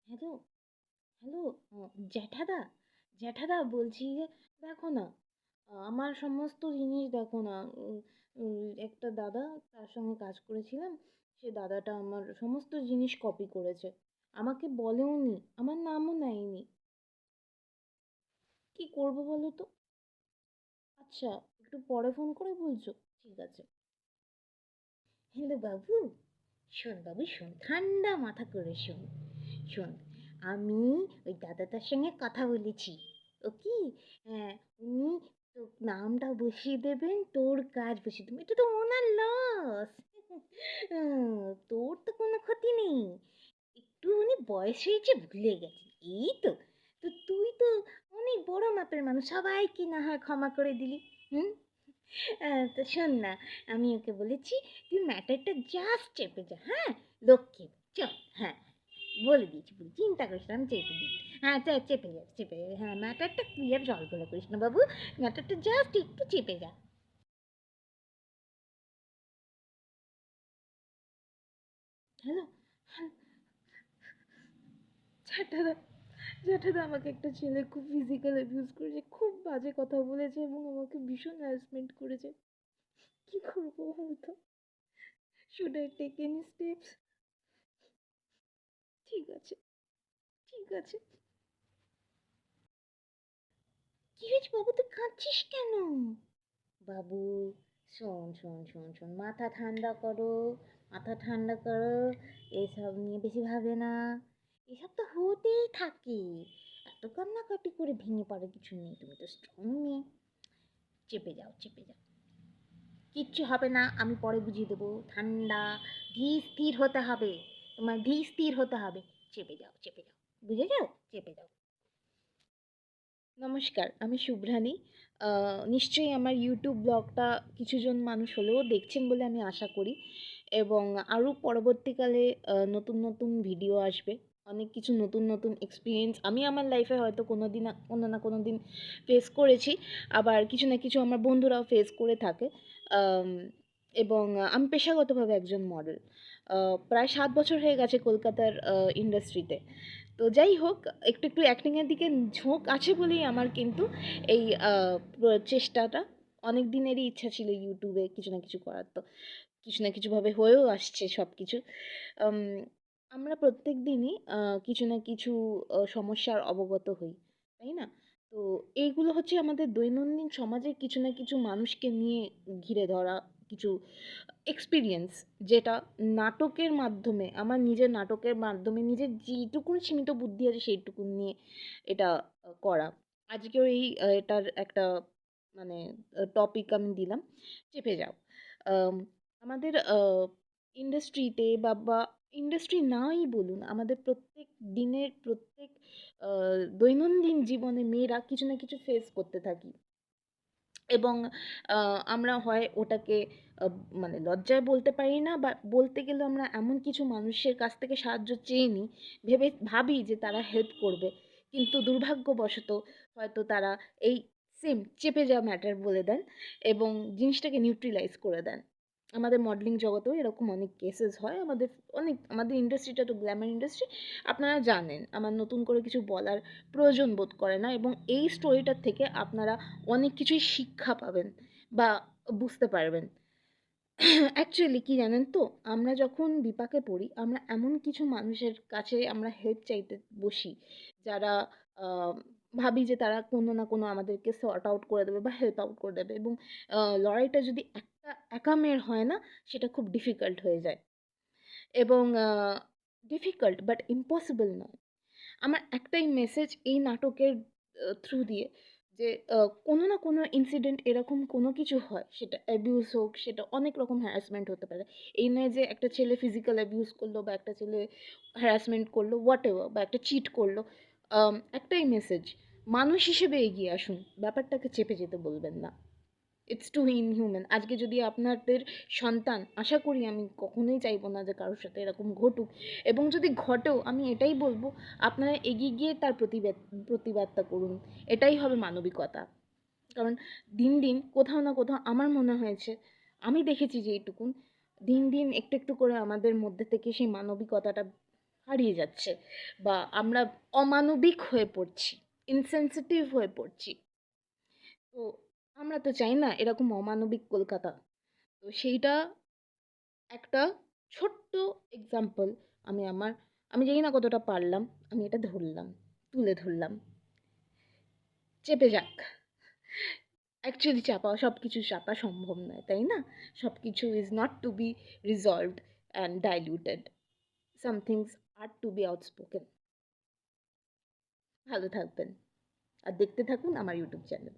Hello, hello, জ্যাঠাদা, জ্যাঠাদা বলছি যে দেখো না, আমার সমস্ত জিনিস দেখো না। একটা দাদা, তার সঙ্গে কাজ করেছিলাম, সে দাদাটা আমার সমস্ত জিনিস কপি করেছে। আমাকে বলেওনি, আমার নামও নেয়নি। কি করবো বলো তো? আচ্ছা, একটু পরে ফোন করে বলছো? ঠিক আছে। হ্যালো বাবু, শোন বাবু শোন, ঠান্ডা মাথা করে শোন। শোন, আমি ওই দাদাটার সঙ্গে কথা বলেছি। ও কি, হ্যাঁ, উনি তো নামটা বসিয়ে দেবেন, তোর কাজ বসিয়ে দেবেন, এটা তো ওনার লস। তোর তো কোনো ক্ষতি নেই, একটু উনি বয়স হয়েছে ভুলে গেছে, এই তো। তো তুই তো অনেক বড় মাপের মানুষ, সবাইকে না হয় ক্ষমা করে দিলি। হুম। তো শোন না, আমি ওকে বলেছি তুই ম্যাটারটা জাস্ট চেপে যা, হ্যাঁ? লক্ষ্মী, চল, হ্যাঁ, বলে দিয়েছি, বলে চিন্তা করিস না, আমি চেপে দিই। হ্যাঁ, চেপে যা, চেপে যা, হ্যাঁ, ম্যাটারটা তুই আর জলগুলো করিস না বাবু, ম্যাটারটা জাস্ট একটু চেপে যা। হ্যালো, হ্যাঁ, জ্যাঠাদা, জ্যাঠাদা, আমাকে একটা ছেলে খুব ফিজিক্যাল অ্যাবিউজ করেছে, খুব বাজে কথা বলেছে এবং আমাকে ভীষণ হ্যারাসমেন্ট করেছে। কি করবো বলতো? Should I take any steps? ঠিক আছে, ঠিক আছে। কি হয়েছে বাবু, তুই কাঁদছিস কেন? বাবু, শোন শোন শোন শোন, মাথা ঠান্ডা করো, মাথা ঠান্ডা করো। এসব নিয়ে বেশি ভাবে না, এসব তো হতেই থাকে। এত কান্নাকাটি করে ভেঙে পড়ার কিছু নেই, তুমি তো স্ট্রং মেয়ে। চেপে যাও, চেপে যাও, কিচ্ছু হবে না, আমি পরে বুঝিয়ে দেবো। ঠান্ডা, ধীর স্থির হতে হবে, তোমার ধীর স্থির হতে হবে। চেপে যাও, চেপে যাও, বুঝেছো? চেপে যাও। নমস্কার, আমি শুভ্রানী। নিশ্চয়ই আমার ইউটিউব ব্লগটা কিছুজন মানুষ হলেও দেখছেন বলে আমি আশা করি, এবং আরও পরবর্তীকালে নতুন নতুন ভিডিও আসবে। অনেক কিছু নতুন নতুন এক্সপিরিয়েন্স আমি আমার লাইফে হয়তো কোনো দিন না কোনো না কোনো দিন ফেস করেছি, আবার কিছু না কিছু আমার বন্ধুরাও ফেস করে থাকে। আম, এবং আমি পেশাগতভাবে একজন মডেল। প্রায় 7 বছর হয়ে গেছে কলকাতার ইন্ডাস্ট্রিতে। তো যাই হোক, একটু একটু অ্যাক্টিংয়ের দিকে ঝোঁক আছে বলেই আমার কিন্তু এই চেষ্টাটা, অনেক দিনেরই ইচ্ছা ছিল ইউটিউবে কিছু না কিছু করার। তো কিছু না কিছুভাবে হয়েও আসছে সব কিছু। আম, আমরা প্রত্যেক দিনই কিছু না কিছু সমস্যার অবগত হই, তাই না? তো এইগুলো হচ্ছে আমাদের দৈনন্দিন সমাজের কিছু না কিছু মানুষকে নিয়ে ঘিরে ধরা কিছু এক্সপিরিয়েন্স, যেটা নাটকের মাধ্যমে, আমার নিজের নাটকের মাধ্যমে নিজের যেটুকুন সীমিত বুদ্ধি আছে সেইটুকু নিয়ে এটা করা। আজকেও এটার একটা মানে টপিক আমি দিলাম, চেপে যাও। আম, আমাদের ইন্ডাস্ট্রিতে বা ইন্ডাস্ট্রি নাই বলুন, আমাদের প্রত্যেক দিনের প্রত্যেক দৈনন্দিন জীবনে মেয়েরা কিছু না কিছু ফেস করতে থাকি। এবং আমরা হয় ওটাকে মানে লজ্জায় বলতে পারি না, বা বলতে গেলেও আমরা এমন কিছু মানুষের কাছ থেকে সাহায্য চেয়ে নিই, ভাবি যে তারা হেল্প করবে, কিন্তু দুর্ভাগ্যবশত হয়তো তারা এই সেম চেপে যাওয়া ম্যাটার বলে দেন এবং জিনিসটাকে নিউট্রিলাইজ করে দেন। আমাদের মডেলিং জগতেও এরকম অনেক কেসেস হয়। আমাদের ইন্ডাস্ট্রিটা তো গ্ল্যামার ইন্ডাস্ট্রি, আপনারা জানেন, আমার নতুন করে কিছু বলার প্রয়োজন বোধ করে না, এবং এই স্টোরিটার থেকে আপনারা অনেক কিছুই শিক্ষা পাবেন বা বুঝতে পারবেন। অ্যাকচুয়ালি কি জানেন তো, আমরা যখন বিপাকে পড়ি, আমরা এমন কিছু মানুষের কাছে আমরা হেল্প চাইতে বসি, যারা আহ, ভাবি যে তারা কোনো না কোনো আমাদেরকে সর্ট আউট করে দেবে বা হেল্প আউট করে দেবে, এবং লড়াইটা যদি একটা একা মেয়ের হয় না, সেটা খুব ডিফিকাল্ট হয়ে যায়। এবং ডিফিকাল্ট বাট ইম্পসিবল নয়। আমার একটাই মেসেজ এই নাটকের থ্রু দিয়ে, যে কোনো না কোনো ইনসিডেন্ট এরকম কোনো কিছু হয়, সেটা অ্যাবিউস হোক, সেটা অনেক রকম হ্যারাসমেন্ট হতে পারে। এই নয় যে একটা ছেলে ফিজিক্যাল অ্যাবিউস করলো বা একটা ছেলে হ্যারাসমেন্ট করলো, হোয়াট এভার, বা একটা চিট করলো। একটাই মেসেজ, মানুষ হিসেবে এগিয়ে আসুন, ব্যাপারটাকে চেপে যেতে বলবেন না। It's too inhuman. আজকে যদি আপনাদের সন্তান, আশা করি, আমি কখনোই চাইবো না যে কারোর সাথে এরকম ঘটুক, এবং যদি ঘটেও আমি এটাই বলবো, আপনারা এগিয়ে গিয়ে তার প্রতিবাদটা করুন। এটাই হবে মানবিকতা। কারণ দিন দিন কোথাও না কোথাও আমার মনে হয়েছে, আমি দেখেছি যে এইটুকুন, দিন দিন একটু একটু করে আমাদের মধ্যে থেকে সেই মানবিকতাটা হারিয়ে যাচ্ছে বা আমরা অমানবিক হয়ে পড়ছি, ইনসেনসিটিভ হয়ে পড়ছি। তো আমরা তো চাই না এরকম অমানবিক কলকাতা। তো সেইটা একটা ছোট্ট এক্সাম্পল আমি জানি না কতটা পারলাম। আমি এটা ধরলাম, তুলে ধরলাম। চেপে যাক। অ্যাকচুয়ালি সবকিছু চাপা সম্ভব নয়, তাই না? সবকিছু is not to be resolved and diluted. Some things are to be outspoken. ভালো থাকবেন। আর দেখতে থাকুন আমার ইউটিউব চ্যানেল।